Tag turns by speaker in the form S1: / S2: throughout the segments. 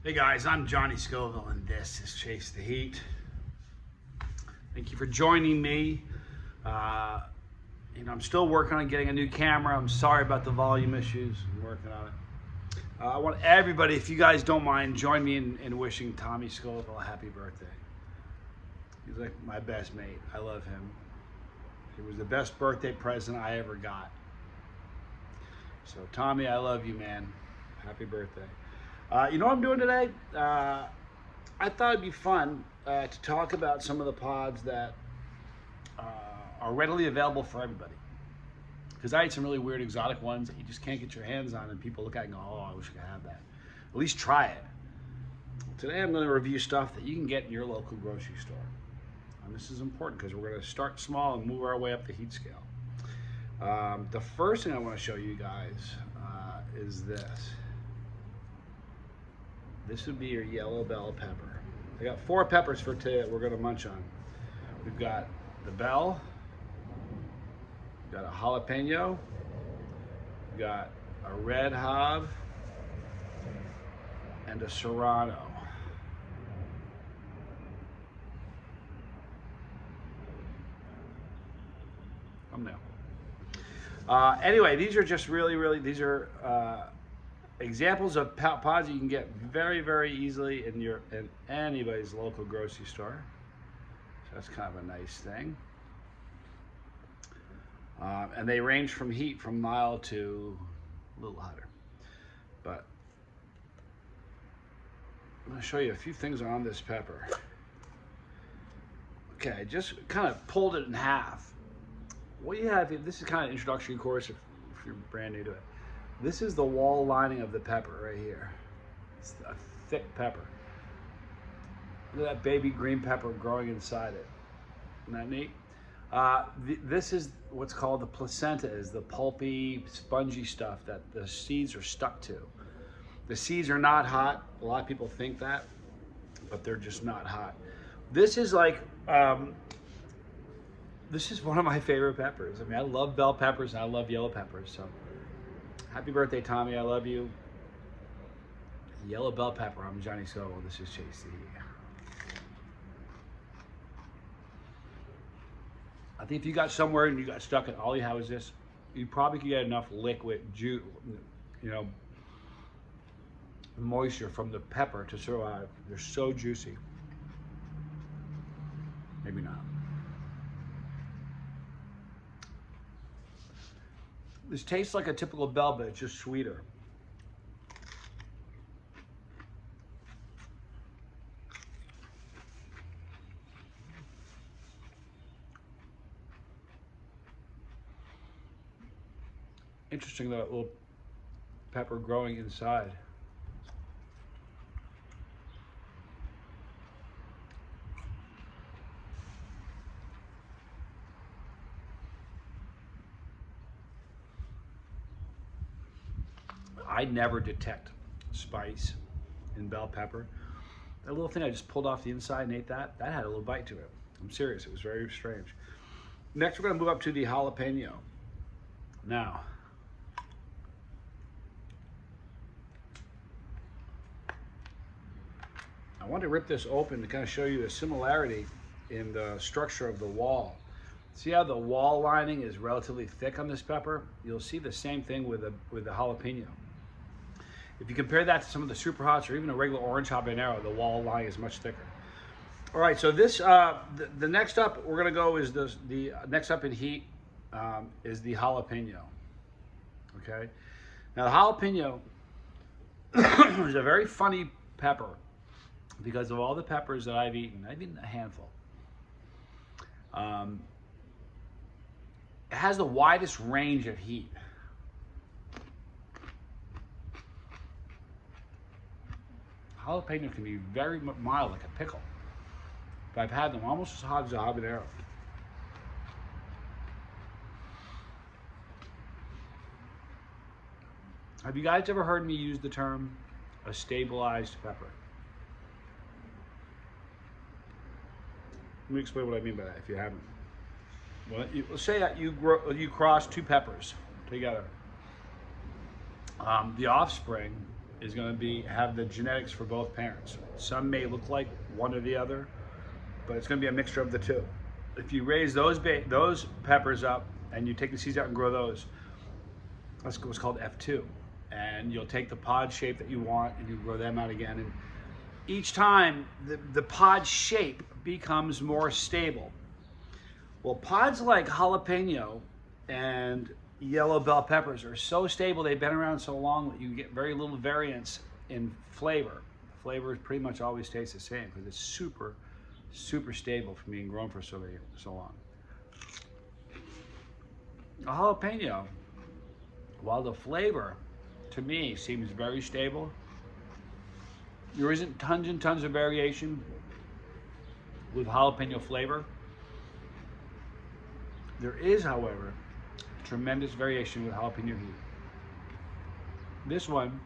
S1: Hey guys, I'm Johnny Scoville and this is Chase the Heat. Thank you for joining me. I'm still working on getting a new camera. I'm sorry about the volume issues. I'm working on it. I want everybody, if you guys don't mind, join me in wishing Tommy Scoville a happy birthday. He's like my best mate. I love him. He was the best birthday present I ever got. So Tommy, I love you, man. Happy birthday. You know what I'm doing today? I thought it'd be fun to talk about some of the pods that are readily available for everybody. Because I had some really weird exotic ones that you just can't get your hands on, and people look at it and go, oh, I wish I could have that. At least try it. Today I'm going to review stuff that you can get in your local grocery store. And this is important because we're going to start small and move our way up the heat scale. The first thing I want to show you guys is this. This would be your yellow bell pepper. I got 4 peppers for today that we're going to munch on. We've got the bell, we've got a jalapeno, we've got a red hob, and a serrano. Thumbnail. Anyway, these are just these are examples of pods you can get very, very easily in anybody's local grocery store. So that's kind of a nice thing. And they range from heat from mild to a little hotter. But I'm going to show you a few things on this pepper. Okay, I just kind of pulled it in half. What you have here, this is kind of an introductory course if you're brand new to it. This is the wall lining of the pepper right here. It's a thick pepper. Look at that baby green pepper growing inside it. Isn't that neat? This is what's called the placenta, is the pulpy, spongy stuff that the seeds are stuck to. The seeds are not hot. A lot of people think that, but they're just not hot. This is like, this is one of my favorite peppers. I mean, I love bell peppers and I love yellow peppers. So happy birthday, Tommy. I love you. Yellow bell pepper. I'm Johnny Scoville. This is Chase the Heat. I think if you got somewhere and you got stuck and all you have is this, you probably could get enough liquid juice, moisture from the pepper to survive. They're so juicy. Maybe not. This tastes like a typical bell, but it's just sweeter. Interesting, that little pepper growing inside. I never detect spice in bell pepper. That little thing I just pulled off the inside and ate that had a little bite to it. I'm serious, it was very strange. Next we're gonna move up to the jalapeno. Now, I want to rip this open to kind of show you the similarity in the structure of the wall. See how the wall lining is relatively thick on this pepper? You'll see the same thing with the jalapeno. If you compare that to some of the super hots or even a regular orange habanero, the wall lining is much thicker. All right, so this the next up we're gonna go is the next up in heat is the jalapeno. Okay, now the jalapeno is a very funny pepper because of all the peppers that I've eaten a handful. It has the widest range of heat. Jalapeno can be very mild, like a pickle. But I've had them almost as hot as a habanero. Have you guys ever heard me use the term a stabilized pepper? Let me explain what I mean by that if you haven't. Well, let's say that you cross 2 peppers together. The offspring is going to have the genetics for both parents. Some may look like one or the other, but it's going to be a mixture of the two. If you raise those peppers up and you take the seeds out and grow those, that's what's called F2. And you'll take the pod shape that you want and you grow them out again. And each time the pod shape becomes more stable. Well, pods like jalapeno and yellow bell peppers are so stable, they've been around so long that you get very little variance in flavor. The flavor pretty much always tastes the same because it's super, super stable from being grown for so long. A jalapeno, while the flavor to me seems very stable, there isn't tons and tons of variation with jalapeno flavor. There is, however, tremendous variation with jalapeno heat. This one,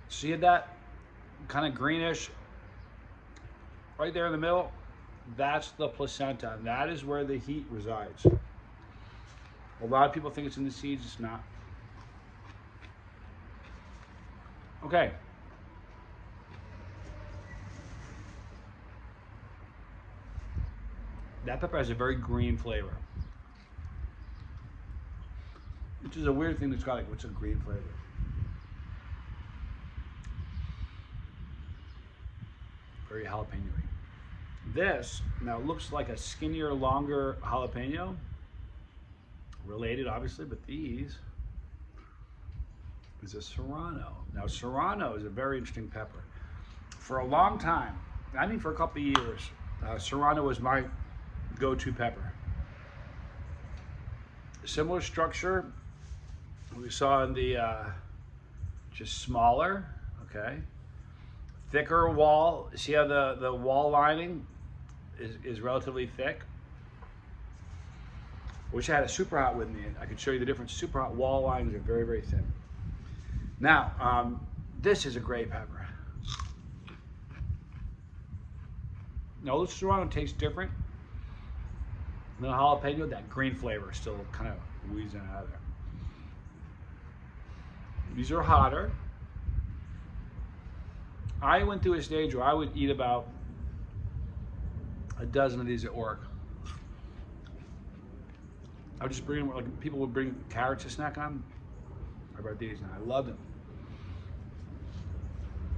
S1: see that kind of greenish right there in the middle? That's the placenta, and that is where the heat resides. A lot of people think it's in the seeds, it's not. Okay. That pepper has a very green flavor, which is a weird thing that's got like, what's a green flavor? Very jalapeno-y. This now looks like a skinnier, longer jalapeno. Related, obviously, but these is a Serrano. Now, Serrano is a very interesting pepper. For a long time, I mean for a couple of years, Serrano was my go-to pepper. Similar structure we saw in the, just smaller, okay? Thicker wall. See how the wall lining is relatively thick? Wish I had a super hot with me. I could show you the difference. Super hot wall lines are very, very thin. Now, this is a great pepper. Now, the Serrano tastes different than the jalapeno. That green flavor is still kind of wheezing out of there. These are hotter. I went through a stage where I would eat about a dozen of these at work. I would just bring them, like people would bring carrots to snack on. I brought these and I loved them.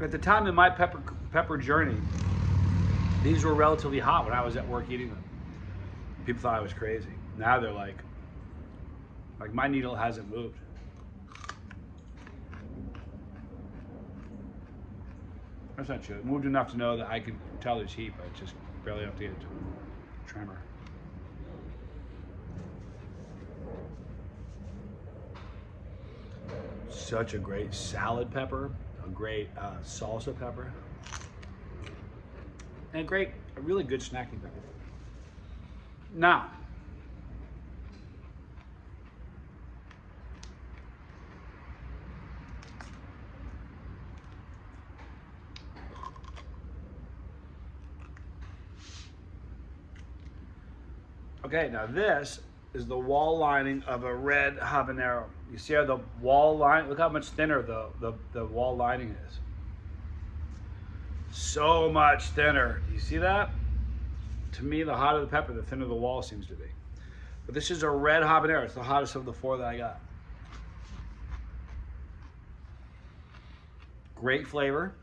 S1: At the time in my pepper journey, these were relatively hot when I was at work eating them. People thought I was crazy. Now they're like my needle hasn't moved. That's not true. It moved enough to know that I could tell there's heat, but it's just barely enough to get it to a tremor. Such a great salad pepper, a great salsa pepper, and a really good snacking pepper. Now, okay, now this is the wall lining of a red habanero. You see how the wall line, look how much thinner the wall lining is. So much thinner. Do you see that? To me, the hotter the pepper, the thinner the wall seems to be. But this is a red habanero. It's the hottest of the four that I got. Great flavor.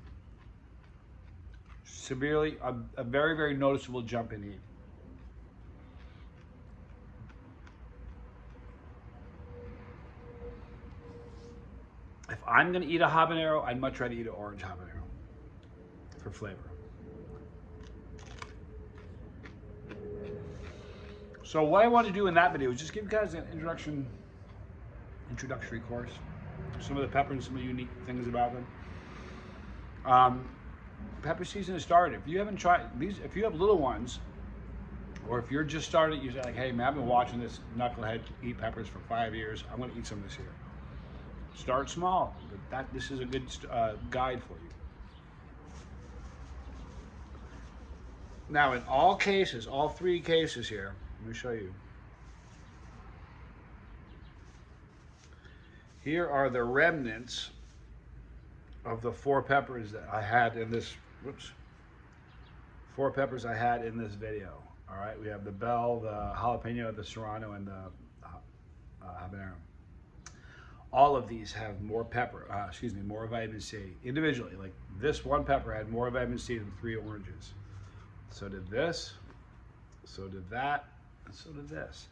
S1: Severely, a very, very noticeable jump in heat. If I'm gonna eat a habanero, I'd much rather eat an orange habanero for flavor. So what I want to do in that video is just give you guys an introductory course. Some of the peppers, some of the unique things about them. Pepper season has started. If you haven't tried these, if you have little ones, or if you're just started, you say like, hey man, I've been watching this knucklehead eat peppers for 5 years. I'm gonna eat some this year. Start small, but this is a good guide for you. Now in all cases, all three cases here, let me show you. Here are the remnants of the 4 peppers that I had in this, 4 peppers I had in this video. All right, we have the bell, the jalapeno, the serrano, and the habanero. All of these have more more vitamin C individually. Like this one pepper had more vitamin C than 3 oranges. So did this, so did that, and so did this.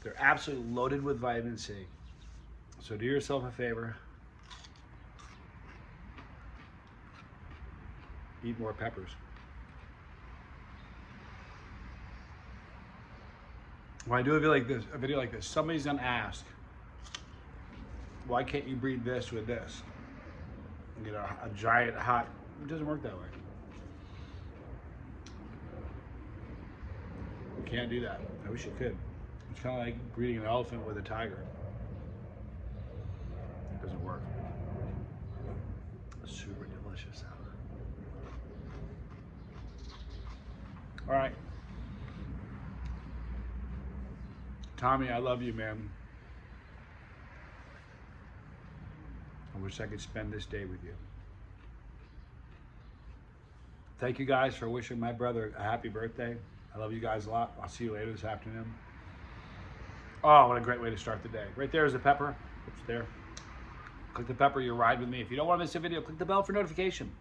S1: They're absolutely loaded with vitamin C. So do yourself a favor. Eat more peppers. When I do a video like this, somebody's gonna ask, why can't you breed this with this? You know, a giant hot, it doesn't work that way. You can't do that. I wish you could. It's kind of like breeding an elephant with a tiger. It doesn't work. It's super delicious. All right. Tommy, I love you, man. I wish I could spend this day with you. Thank you guys for wishing my brother a happy birthday. I love you guys a lot. I'll see you later this afternoon. Oh, what a great way to start the day. Right there is the pepper. It's there. Click the pepper, you'll ride with me. If you don't want to miss a video, click the bell for notification.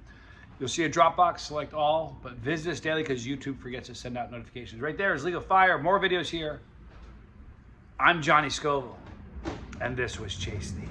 S1: You'll see a Dropbox, select all, but visit us daily because YouTube forgets to send out notifications. Right there is Legal Fire. More videos here. I'm Johnny Scoville, and this was Chase the Heat.